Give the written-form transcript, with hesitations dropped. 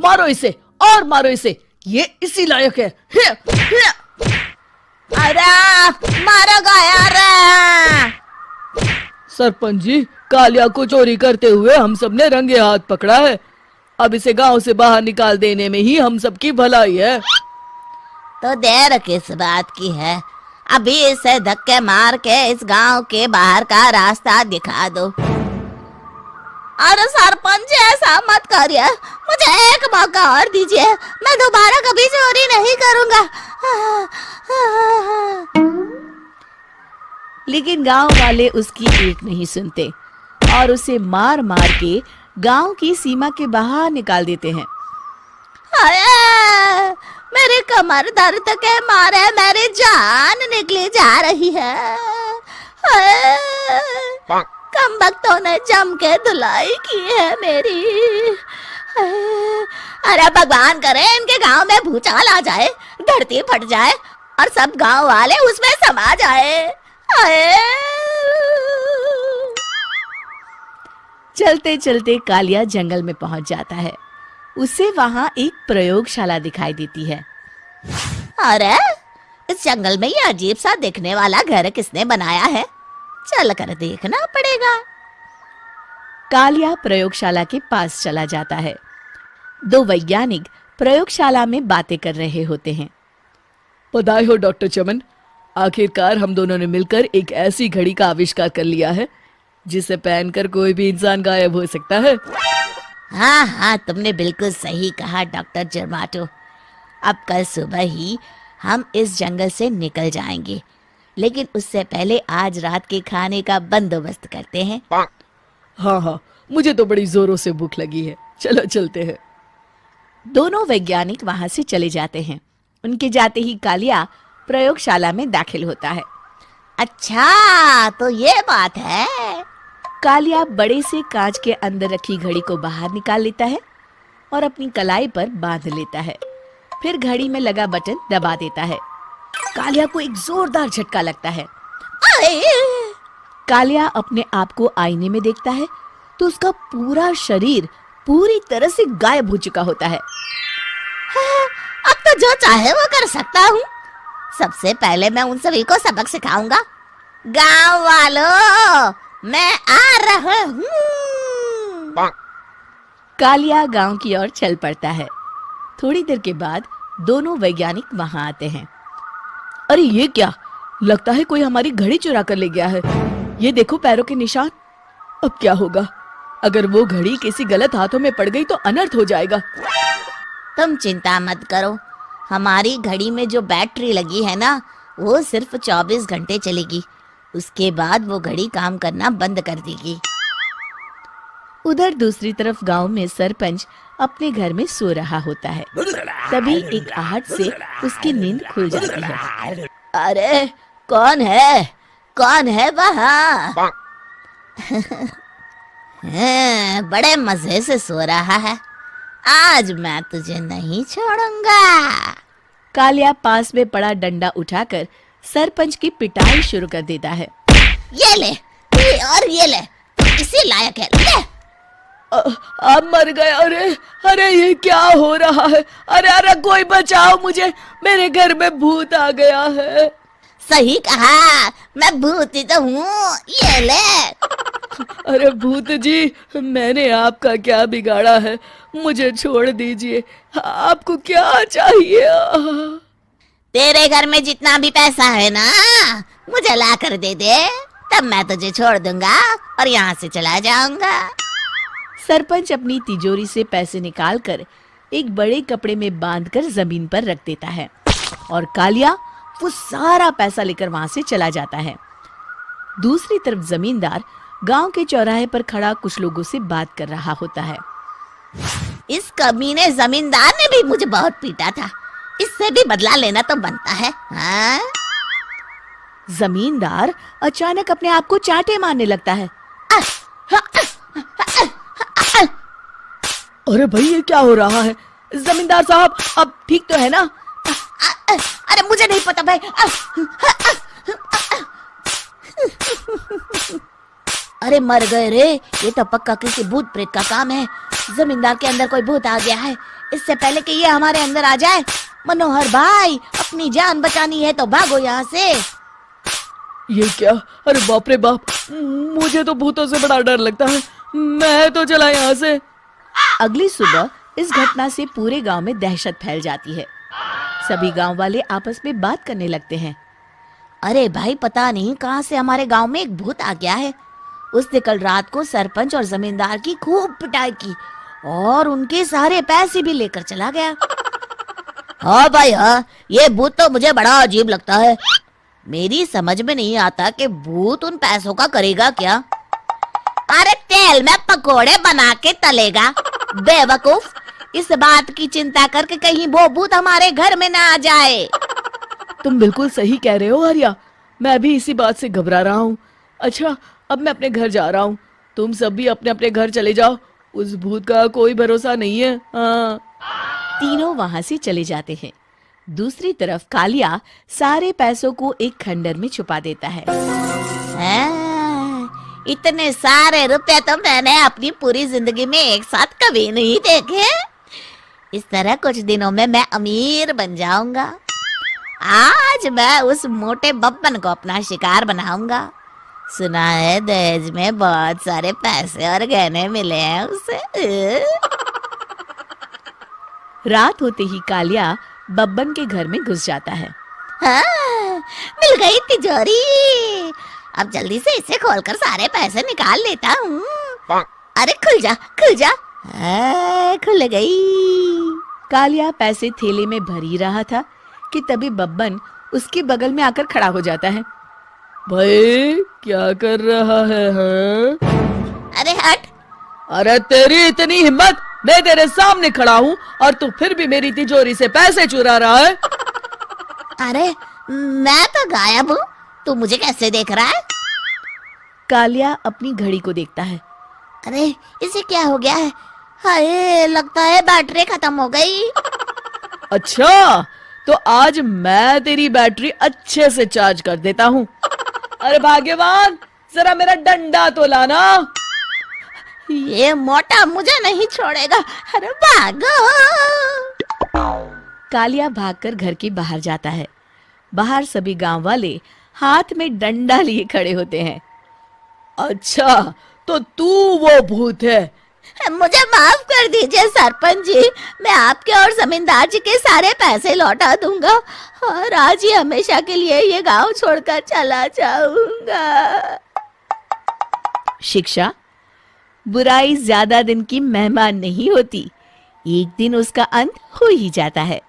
मारो इसे और मारो इसे, ये इसी लायक है। अरे मारो गया रे। सरपंच जी, कालिया को चोरी करते हुए हम सब ने रंगे हाथ पकड़ा है। अब इसे गांव से बाहर निकाल देने में ही हम सबकी भलाई है। तो देर किस बात की है, अभी इसे धक्के मार के इस गांव के बाहर का रास्ता दिखा दो। अरे सरपंच जी, ऐसा मत करिए, मुझे एक मौका और दीजिए, मैं दोबारा कभी चोरी नहीं करूंगा। लेकिन गांव वाले उसकी एक नहीं सुनते और उसे मार मार के गांव की सीमा के बाहर निकाल देते हैं। हाय, मेरी कमर दर्द के मारे मेरी जान निकली जा रही है। हाय, कमबख्तों ने जम के धुलाई की है मेरी। अरे भगवान करे इनके गांव में भूचाल आ जाए, धरती फट जाए और सब गांव वाले उसमें समा जाए। चलते चलते कालिया जंगल में पहुंच जाता है। उसे वहां एक प्रयोगशाला दिखाई देती है। अरे इस जंगल में ये अजीब सा दिखने वाला घर किसने बनाया है, चल कर देखना पड़ेगा। कालिया प्रयोगशाला के पास चला जाता है। दो वैज्ञानिक प्रयोगशाला में बातें कर रहे होते हैं। बधाई हो डॉक्टर चमन, आखिरकार हम दोनों ने मिलकर एक ऐसी घड़ी का आविष्कार कर लिया है जिसे पहनकर कोई भी इंसान गायब हो सकता है। हाँ हाँ, तुमने बिल्कुल सही कहा डॉक्टर जर्माटो। अब कल सुबह ही हम इस जंगल से निकल जाएंगे, लेकिन उससे पहले आज रात के खाने का बंदोबस्त करते हैं। हाँ हाँ, मुझे तो बड़ी जोरों से भूख लगी है, चलो चलते हैं। दोनों वैज्ञानिक वहां से चले जाते हैं। उनके जाते ही कालिया प्रयोगशाला में दाखिल होता है। अच्छा तो ये बात है। कालिया बड़े से कांच के अंदर रखी घड़ी को बाहर निकाल लेता है और अपनी कलाई पर बांध लेता है। फिर घड़ी में लगा बटन दबा देता है। कालिया को एक जोरदार झटका लगता है। कालिया अपने आप को आईने में देखता है तो उसका पूरा शरीर पूरी तरह से गायब हो चुका होता है। अब तो जो चाहे वो कर सकता हूँ। सबसे पहले मैं उन सभी को सबक सिखाऊंगा। गांव वालों, मैं आ रहा हूँ। कालिया गांव की ओर चल पड़ता है। थोड़ी देर के बाद दोनों वैज्ञानिक वहां आते हैं। अरे ये क्या, लगता है कोई हमारी घड़ी चुरा कर ले गया है। ये देखो पैरों के निशान। अब क्या होगा, अगर वो घड़ी किसी गलत हाथों में पड़ गई तो अनर्थ हो जाएगा। तुम चिंता मत करो, हमारी घड़ी में जो बैटरी लगी है ना, वो सिर्फ 24 घंटे चलेगी। उसके बाद वो घड़ी काम करना बंद कर देगी। उधर दूसरी तरफ गांव में सरपंच अपने घर में सो रहा होता है। तभी एक आहट से उसकी नींद खुल जाती है। अरे कौन है वहाँ? बड़े मजे से सो रहा है, आज मैं तुझे नहीं छोड़ूंगा। कालिया पास में पड़ा डंडा उठाकर सरपंच की पिटाई शुरू कर देता है। ये ले, ये ले, इसी लायक है, ले। आप मर गए। अरे अरे ये क्या हो रहा है? अरे अरे कोई बचाओ मुझे, मेरे घर में भूत आ गया है। सही कहा, मैं भूत ही तो हूँ, ये ले। अरे भूत जी, मैंने आपका क्या बिगाड़ा है, मुझे छोड़ दीजिए। आपको क्या चाहिए? तेरे घर में जितना भी पैसा है ना, मुझे ला कर दे दे, तब मैं तुझे छोड़ दूंगा और यहाँ से चला जाऊंगा। सरपंच अपनी तिजोरी से पैसे निकालकर एक बड़े कपड़े में बांधकर जमीन पर रख देता है और कालिया वो सारा पैसा लेकर वहां से चला जाता है। दूसरी तरफ जमींदार गांव के चौराहे पर खड़ा कुछ लोगों से बात कर रहा होता है। इस कमीने जमींदार ने भी मुझे बहुत पीटा था, इससे भी बदला लेना तो बनता है। हाँ? जमींदार अचानक अपने आप को चांटे मारने लगता है। अरे भाई ये क्या हो रहा है? जमींदार साहब अब ठीक तो है ना? अरे मुझे नहीं पता भाई। अरे मर गए रे, ये तो पक्का किसी भूत प्रेत का काम है। जमींदार के अंदर कोई भूत आ गया है, इससे पहले कि ये हमारे अंदर आ जाए। मनोहर भाई, अपनी जान बचानी है तो भागो यहाँ से। ये क्या? अरे बाप रे बाप, मुझे तो भूतों से बड़ा डर लगता है। मैं तो चला यहाँ से। अगली सुबह इस घटना से पूरे गांव में दहशत फैल जाती है। सभी गांव वाले आपस में बात करने लगते हैं। अरे भाई, पता नहीं कहाँ से हमारे गांव में एक भूत आ गया है। उसने कल रात को सरपंच और जमींदार की खूब पिटाई की और उनके सारे पैसे भी लेकर चला गया। हाँ भाई हाँ, ये भूत तो मुझे बड़ा अजीब लगता है। मेरी समझ में नहीं आता कि भूत उन पैसों का करेगा क्या। अरे तेल में पकोड़े बना के तलेगा बेवकूफ। इस बात की चिंता करके कहीं वो भूत हमारे घर में ना आ जाए। तुम बिल्कुल सही कह रहे हो आर्या, मैं भी इसी बात से घबरा रहा हूँ। अच्छा, अब मैं अपने घर जा रहा हूँ। तुम सब भी अपने अपने घर चले जाओ, उस भूत का कोई भरोसा नहीं है। हाँ। तीनों वहां से चले जाते हैं। दूसरी तरफ कालिया सारे पैसों को एक खंडर में छुपा देता है। इतने सारे रुपए तो मैंने अपनी पूरी जिंदगी में एक साथ कभी नहीं देखे। इस तरह कुछ दिनों में मैं अमीर बन जाऊंगा। आज मैं उस मोटे बब्बन को अपना शिकार बनाऊंगा। सुना है दहेज में बहुत सारे पैसे और गहने मिले हैं उसे। रात होते ही कालिया बब्बन के घर में घुस जाता है। हाँ, मिल गई तिजोरी। अब जल्दी से इसे खोलकर सारे पैसे निकाल लेता हूँ। अरे खुल जा खुल जा। खुल गई। कालिया पैसे थैले में भर ही रहा था कि तभी बब्बन उसके बगल में आकर खड़ा हो जाता है। भाई क्या कर रहा है? हाँ? अरे हट। अरे तेरी इतनी हिम्मत, मैं तेरे सामने खड़ा हूँ और तू फिर भी मेरी तिजोरी से पैसे चुरा रहा है। अरे मैं तो गायब हूँ, तू मुझे कैसे देख रहा है? कालिया अपनी घड़ी को देखता है। अरे इसे क्या हो गया है? हाय, लगता है बैटरी खत्म हो गई। अच्छा, तो आज मैं तेरी बैटरी अच्छे से चार्ज कर देता हूँ। अरे भाग्यवान, जरा मेरा डंडा तो लाना। ये मोटा मुझे नहीं छोड़ेगा। अरे भागो। कालिया भागकर घर के बाहर जाता है। बाहर सभी गांव वाले हाथ में डंडा लिए खड़े होते हैं। अच्छा, तो तू वो भूत है? मुझे माफ कर दीजिए सरपंच जी, मैं आपके और जमींदार जी के सारे पैसे लौटा दूंगा और आज ही हमेशा के लिए ये गांव छोड़कर चला जाऊंगा। शिक्षा: बुराई ज्यादा दिन की मेहमान नहीं होती, एक दिन उसका अंत हो ही जाता है।